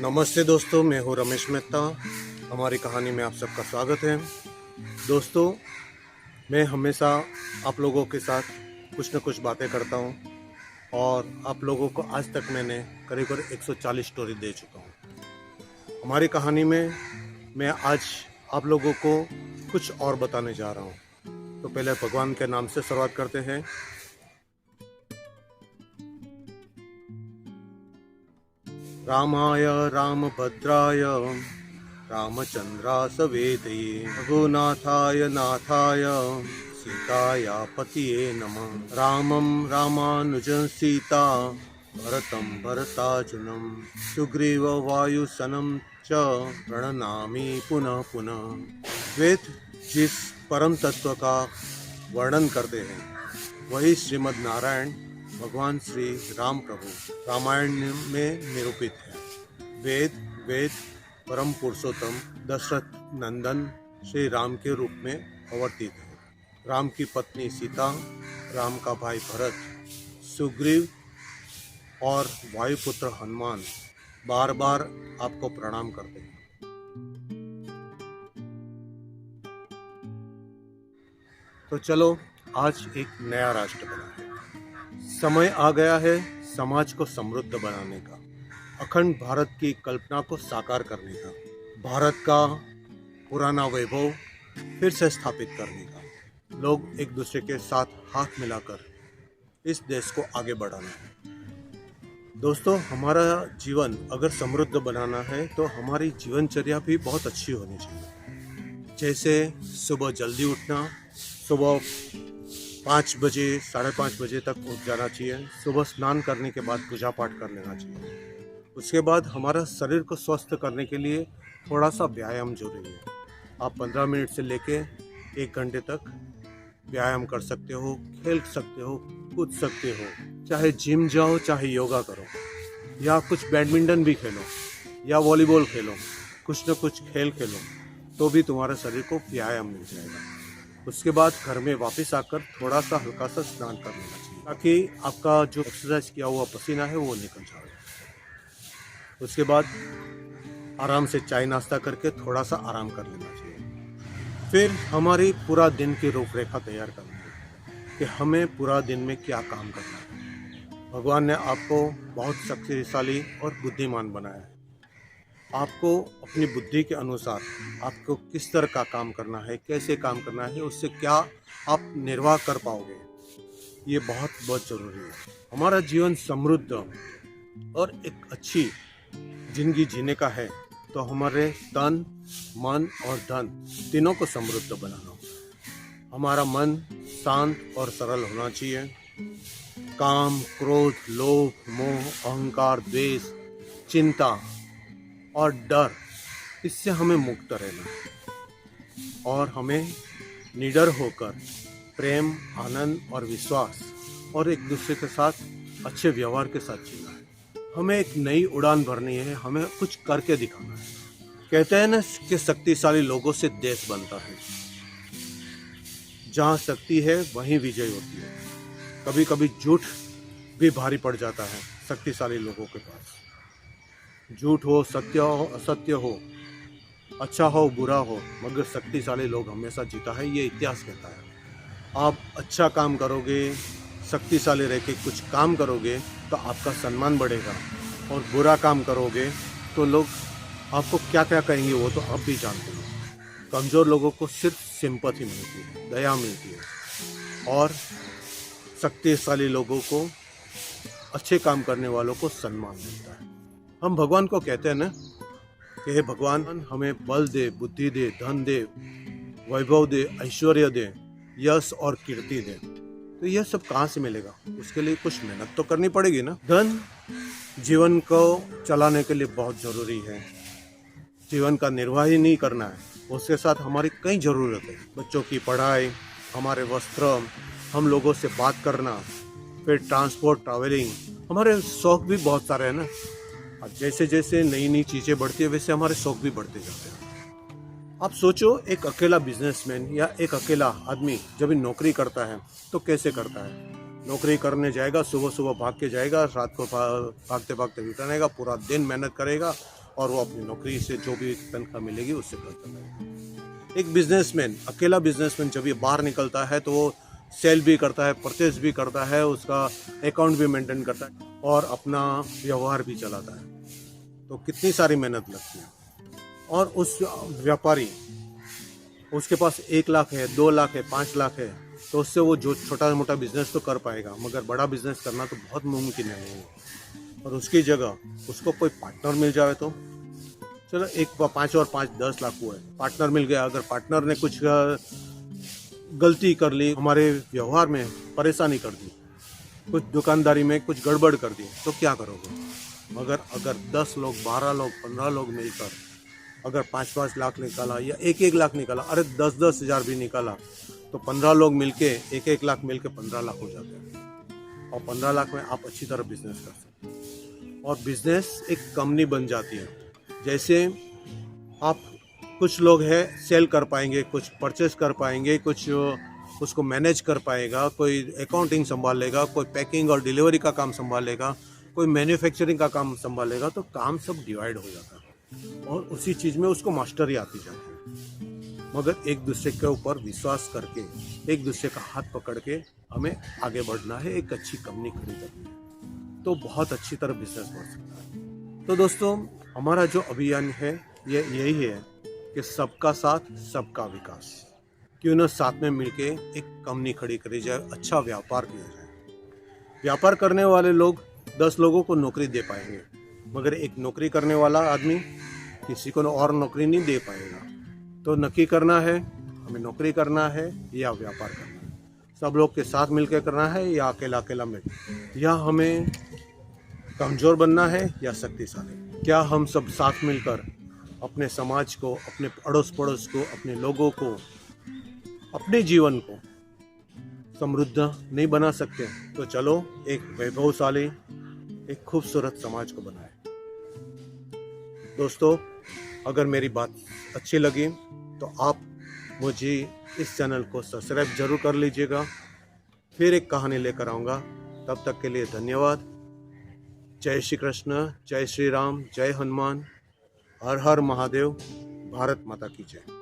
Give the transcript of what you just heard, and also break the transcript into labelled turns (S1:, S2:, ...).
S1: नमस्ते दोस्तों, मैं हूँ रमेश मेहता। हमारी कहानी में आप सबका स्वागत है। दोस्तों, मैं हमेशा आप लोगों के साथ कुछ न कुछ बातें करता हूँ और आप लोगों को आज तक मैंने करीब करीब 140 स्टोरी दे चुका हूँ। हमारी कहानी में मैं आज आप लोगों को कुछ और बताने जा रहा हूँ। तो पहले भगवान के नाम से शुरुआत करते हैं। रामाय रामभद्राय रामचंद्रास वेदये रघुनाथाय नाथाय सीताया पतिये नमः। रामं रामानुजं सीता भरतं भरतार्जुनं सुग्रीव वायुसनं च प्रणनामि पुनः पुनः। वेद जिस परम तत्व का वर्णन करते हैं वही श्रीमद् नारायण भगवान श्री राम प्रभु रामायण में निरूपित है। वेद परम पुरुषोत्तम दशरथ नंदन श्री राम के रूप में अवतरित है। राम की पत्नी सीता, राम का भाई भरत, सुग्रीव और वायुपुत्र हनुमान बार बार आपको प्रणाम करते हैं। तो चलो, आज एक नया राष्ट्र बना है। समय आ गया है समाज को समृद्ध बनाने का, अखंड भारत की कल्पना को साकार करने का, भारत का पुराना वैभव फिर से स्थापित करने का। लोग एक दूसरे के साथ हाथ मिलाकर इस देश को आगे बढ़ाना है। दोस्तों, हमारा जीवन अगर समृद्ध बनाना है तो हमारी जीवनचर्या भी बहुत अच्छी होनी चाहिए। जैसे सुबह जल्दी उठना, सुबह 5 बजे 5:30 बजे तक उठ जाना चाहिए। सुबह स्नान करने के बाद पूजा पाठ कर लेना चाहिए। उसके बाद हमारा शरीर को स्वस्थ करने के लिए थोड़ा सा व्यायाम जरूरी है। आप 15 मिनट से लेके 1 घंटे तक व्यायाम कर सकते हो, खेल सकते हो, कूद सकते हो। चाहे जिम जाओ, चाहे योगा करो, या कुछ बैडमिंटन भी खेलो, या वॉलीबॉल खेलो, कुछ न कुछ खेल खेलो, तो भी तुम्हारे शरीर को व्यायाम मिल जाएगा। उसके बाद घर में वापस आकर थोड़ा सा हल्का सा स्नान कर लेना चाहिए ताकि आपका जो एक्सरसाइज किया हुआ पसीना है वो निकल जाए। उसके बाद आराम से चाय नाश्ता करके थोड़ा सा आराम कर लेना चाहिए। फिर हमारी पूरा दिन की रूपरेखा तैयार करनी है कि हमें पूरा दिन में क्या काम करना है। भगवान ने आपको बहुत शक्तिशाली और बुद्धिमान बनाया है। आपको अपनी बुद्धि के अनुसार आपको किस तरह का काम करना है, कैसे काम करना है, उससे क्या आप निर्वाह कर पाओगे, ये बहुत बहुत ज़रूरी है। हमारा जीवन समृद्ध और एक अच्छी जिंदगी जीने का है तो हमारे तन, मन और धन तीनों को समृद्ध बनाना होगा। हमारा मन शांत और सरल होना चाहिए। काम, क्रोध, लोभ, मोह, अहंकार, द्वेष, चिंता और डर, इससे हमें मुक्त रहना है और हमें निडर होकर प्रेम, आनंद और विश्वास और एक दूसरे के साथ अच्छे व्यवहार के साथ जीना है। हमें एक नई उड़ान भरनी है, हमें कुछ करके दिखाना है। कहते हैं ना कि शक्तिशाली लोगों से देश बनता है। जहाँ शक्ति है वहीं विजय होती है। कभी कभी झूठ भी भारी पड़ जाता है शक्तिशाली लोगों के पास। झूठ हो, सत्य हो, असत्य हो, अच्छा हो, बुरा हो, मगर शक्तिशाली लोग हमेशा जीता है, ये इतिहास कहता है। आप अच्छा काम करोगे, शक्तिशाली रह के कुछ काम करोगे तो आपका सम्मान बढ़ेगा, और बुरा काम करोगे तो लोग आपको क्या क्या कहेंगे वो तो आप भी जानते हो। कमज़ोर लोगों को सिर्फ सिंपैथी मिलती है, दया मिलती है, और शक्तिशाली लोगों को, अच्छे काम करने वालों को सम्मान मिलता है। हम भगवान को कहते हैं ना कि हे भगवान, हमें बल दे, बुद्धि दे, धन दे, वैभव दे, ऐश्वर्य दे, यश और कीर्ति दे। तो यह सब कहाँ से मिलेगा? उसके लिए कुछ मेहनत तो करनी पड़ेगी ना। धन जीवन को चलाने के लिए बहुत ज़रूरी है। जीवन का निर्वाह ही नहीं करना है, उसके साथ हमारी कई ज़रूरत है। बच्चों की पढ़ाई, हमारे वस्त्र, हम लोगों से बात करना, फिर ट्रांसपोर्ट, ट्रैवलिंग, हमारे शौक भी बहुत सारे हैं ना। अब जैसे जैसे नई नई चीज़ें बढ़ती है वैसे हमारे शौक भी बढ़ते जाते हैं। आप सोचो, एक अकेला बिजनेसमैन या एक अकेला आदमी जब नौकरी करता है तो कैसे करता है? नौकरी करने जाएगा, सुबह सुबह भाग के जाएगा, रात को भागते भागते रिटर्न आएगा, पूरा दिन मेहनत करेगा और वो अपनी नौकरी से जो भी तनख्वाह मिलेगी उससे खर्च करेगा। एक बिजनेसमैन, अकेला बिजनेसमैन जब ये बाहर निकलता है तो वो सेल भी करता है, परचेज भी करता है, उसका अकाउंट भी मेंटेन करता है और अपना व्यवहार भी चलाता है। तो कितनी सारी मेहनत लगती है। और उस व्यापारी, उसके पास 1 लाख है, 2 लाख है, 5 लाख है, तो उससे वो जो छोटा मोटा बिजनेस तो कर पाएगा, मगर बड़ा बिजनेस करना तो बहुत मुमकिन है। और उसकी जगह उसको कोई पार्टनर मिल जाए तो चलो, 5 और 5 10 लाख हुआ है, पार्टनर मिल गया। अगर पार्टनर ने कुछ गलती कर ली, हमारे व्यवहार में परेशानी कर दी, कुछ दुकानदारी में कुछ गड़बड़ कर दी, तो क्या करोगे? मगर अगर 10 लोग, 12 लोग, 15 लोग मिलकर अगर 5-5 लाख निकाला या 1-1 लाख निकाला, अरे 10-10 हज़ार भी निकाला, तो 15 लोग मिलके 1-1 लाख मिलके 15 लाख हो जाते हैं। और 15 लाख में आप अच्छी तरह बिजनेस कर सकते हैं और बिजनेस एक कंपनी बन जाती है। जैसे आप, कुछ लोग हैं सेल कर पाएंगे, कुछ परचेस कर पाएंगे, कुछ उसको मैनेज कर पाएगा, कोई अकाउंटिंग संभाल लेगा, कोई पैकिंग और डिलीवरी का काम संभाल लेगा, कोई मैन्युफैक्चरिंग का काम संभालेगा, तो काम सब डिवाइड हो जाता है और उसी चीज़ में उसको मास्टरी आती जाती है। मगर एक दूसरे के ऊपर विश्वास करके, एक दूसरे का हाथ पकड़ के हमें आगे बढ़ना है, एक अच्छी कंपनी खड़ी करनी है, तो बहुत अच्छी तरह बिजनेस बढ़ सकता है। तो दोस्तों, हमारा जो अभियान है ये यही है कि सबका साथ सबका विकास। क्यों ना साथ में मिलके एक कंपनी खड़ी करी जाए, अच्छा व्यापार किया जाए। व्यापार करने वाले लोग 10 लोगों को नौकरी दे पाएंगे, मगर एक नौकरी करने वाला आदमी किसी को और नौकरी नहीं दे पाएगा। तो नक्की करना है, हमें नौकरी करना है या व्यापार करना है, सब लोग के साथ मिलकर करना है या अकेला अकेला में, या हमें कमज़ोर बनना है या शक्तिशाली। क्या हम सब साथ मिलकर अपने समाज को, अपने अड़ोस पड़ोस को, अपने लोगों को, अपने जीवन को समृद्ध नहीं बना सकते? तो चलो एक वैभवशाली, एक खूबसूरत समाज को बनाए। दोस्तों, अगर मेरी बात अच्छी लगी तो आप मुझे इस चैनल को सब्सक्राइब जरूर कर लीजिएगा। फिर एक कहानी लेकर आऊँगा, तब तक के लिए धन्यवाद। जय श्री कृष्ण, जय श्री राम, जय हनुमान, हर हर महादेव, भारत माता की जय।